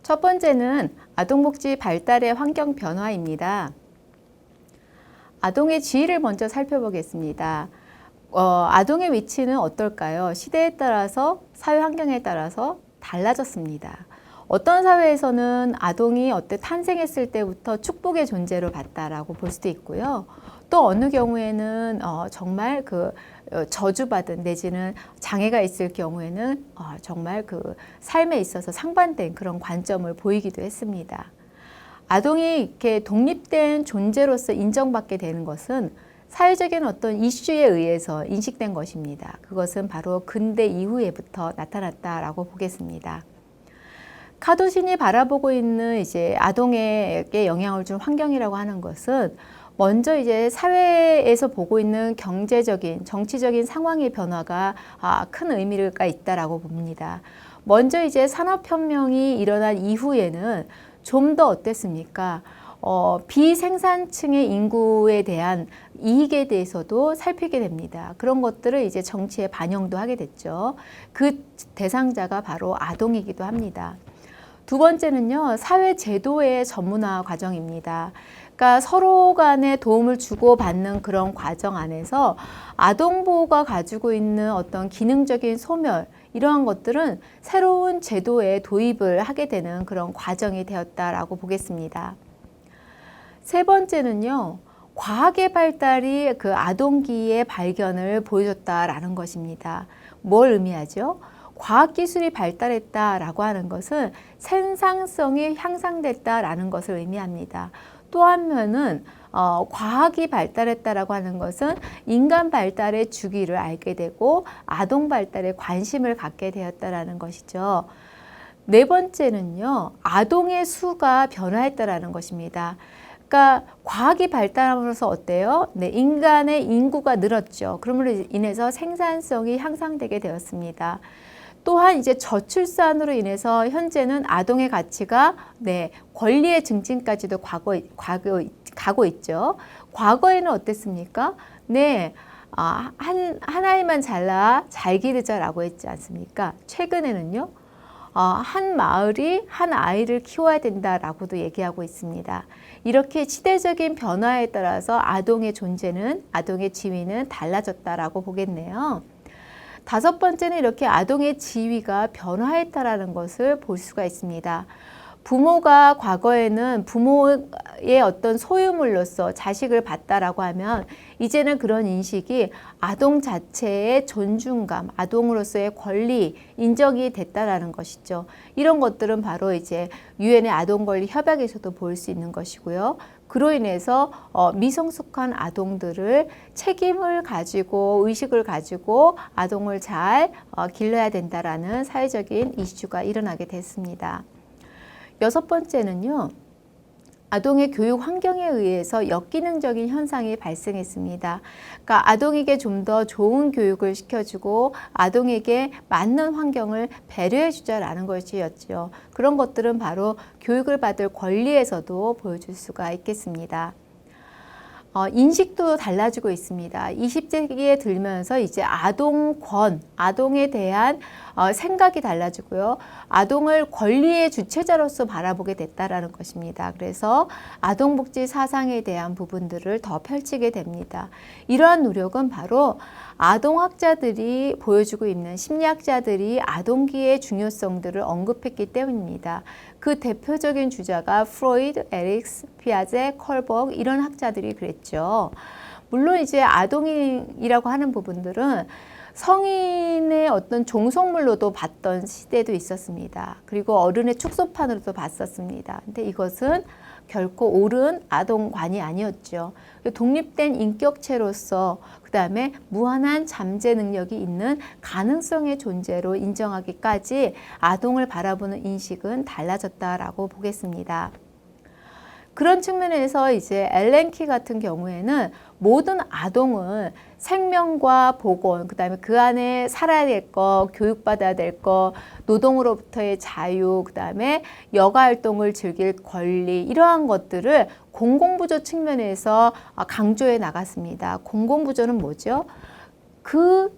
첫 번째는 아동복지 발달의 환경 변화입니다. 아동의 지위를 먼저 살펴보겠습니다. 아동의 위치는 어떨까요? 시대에 따라서, 사회 환경에 따라서 달라졌습니다. 어떤 사회에서는 아동이 탄생했을 때부터 축복의 존재로 봤다라고 볼 수도 있고요. 또 어느 경우에는 정말 저주받은 내지는 장애가 있을 경우에는 정말 삶에 있어서 상반된 그런 관점을 보이기도 했습니다. 아동이 이렇게 독립된 존재로서 인정받게 되는 것은 사회적인 어떤 이슈에 의해서 인식된 것입니다. 그것은 바로 근대 이후에부터 나타났다라고 보겠습니다. 카도신이 바라보고 있는 아동에게 영향을 준 환경이라고 하는 것은 먼저 사회에서 보고 있는 경제적인, 정치적인 상황의 변화가 큰 의미가 있다라고 봅니다. 먼저 산업혁명이 일어난 이후에는 좀 더 어땠습니까? 비생산층의 인구에 대한 이익에 대해서도 살피게 됩니다. 그런 것들을 정치에 반영도 하게 됐죠. 그 대상자가 바로 아동이기도 합니다. 두 번째는요, 사회 제도의 전문화 과정입니다. 그러니까 서로 간에 도움을 주고받는 그런 과정 안에서 아동보호가 가지고 있는 어떤 기능적인 소멸, 이러한 것들은 새로운 제도에 도입을 하게 되는 그런 과정이 되었다라고 보겠습니다. 세 번째는요, 과학의 발달이 아동기의 발견을 보여줬다라는 것입니다. 뭘 의미하죠? 과학기술이 발달했다라고 하는 것은 생산성이 향상됐다라는 것을 의미합니다. 또 한면은 과학이 발달했다라고 하는 것은 인간 발달의 주기를 알게 되고 아동 발달에 관심을 갖게 되었다라는 것이죠. 네 번째는요, 아동의 수가 변화했다라는 것입니다. 그러니까 과학이 발달함으로써 어때요? 네, 인간의 인구가 늘었죠. 그러므로 인해서 생산성이 향상되게 되었습니다. 또한 저출산으로 인해서 현재는 아동의 가치가 권리의 증진까지도 가고 있죠. 과거에는 어땠습니까? 한 아이만 잘라 잘 기르자라고 했지 않습니까? 최근에는요, 한 마을이 한 아이를 키워야 된다라고도 얘기하고 있습니다. 이렇게 시대적인 변화에 따라서 아동의 존재는, 아동의 지위는 달라졌다라고 보겠네요. 다섯 번째는 이렇게 아동의 지위가 변화했다라는 것을 볼 수가 있습니다. 부모가 과거에는 부모의 어떤 소유물로서 자식을 봤다라고 하면 이제는 그런 인식이 아동 자체의 존중감, 아동으로서의 권리, 인정이 됐다라는 것이죠. 이런 것들은 바로 유엔의 아동권리 협약에서도 볼 수 있는 것이고요. 그로 인해서 미성숙한 아동들을 책임을 가지고 의식을 가지고 아동을 잘 길러야 된다라는 사회적인 이슈가 일어나게 됐습니다. 여섯 번째는요, 아동의 교육 환경에 의해서 역기능적인 현상이 발생했습니다. 그러니까 아동에게 좀 더 좋은 교육을 시켜주고 아동에게 맞는 환경을 배려해 주자라는 것이었죠. 그런 것들은 바로 교육을 받을 권리에서도 보여줄 수가 있겠습니다. 인식도 달라지고 있습니다. 20세기에 들면서 아동권, 아동에 대한 생각이 달라지고요. 아동을 권리의 주체자로서 바라보게 됐다라는 것입니다. 그래서 아동복지 사상에 대한 부분들을 더 펼치게 됩니다. 이러한 노력은 바로 아동학자들이 보여주고 있는 심리학자들이 아동기의 중요성들을 언급했기 때문입니다. 그 대표적인 주자가 프로이드, 에릭스, 피아제, 컬버그 이런 학자들이 그랬죠. 물론 아동이라고 하는 부분들은 성인의 어떤 종속물로도 봤던 시대도 있었습니다. 그리고 어른의 축소판으로도 봤었습니다. 근데 이것은 결코 옳은 아동관이 아니었죠. 독립된 인격체로서 그 다음에 무한한 잠재 능력이 있는 가능성의 존재로 인정하기까지 아동을 바라보는 인식은 달라졌다라고 보겠습니다. 그런 측면에서 앨런 키 같은 경우에는 모든 아동은 생명과 복원, 그 다음에 그 안에 살아야 될 거, 교육받아야 될 거, 노동으로부터의 자유, 그 다음에 여가활동을 즐길 권리, 이러한 것들을 공공부조 측면에서 강조해 나갔습니다. 공공부조는 뭐죠? 그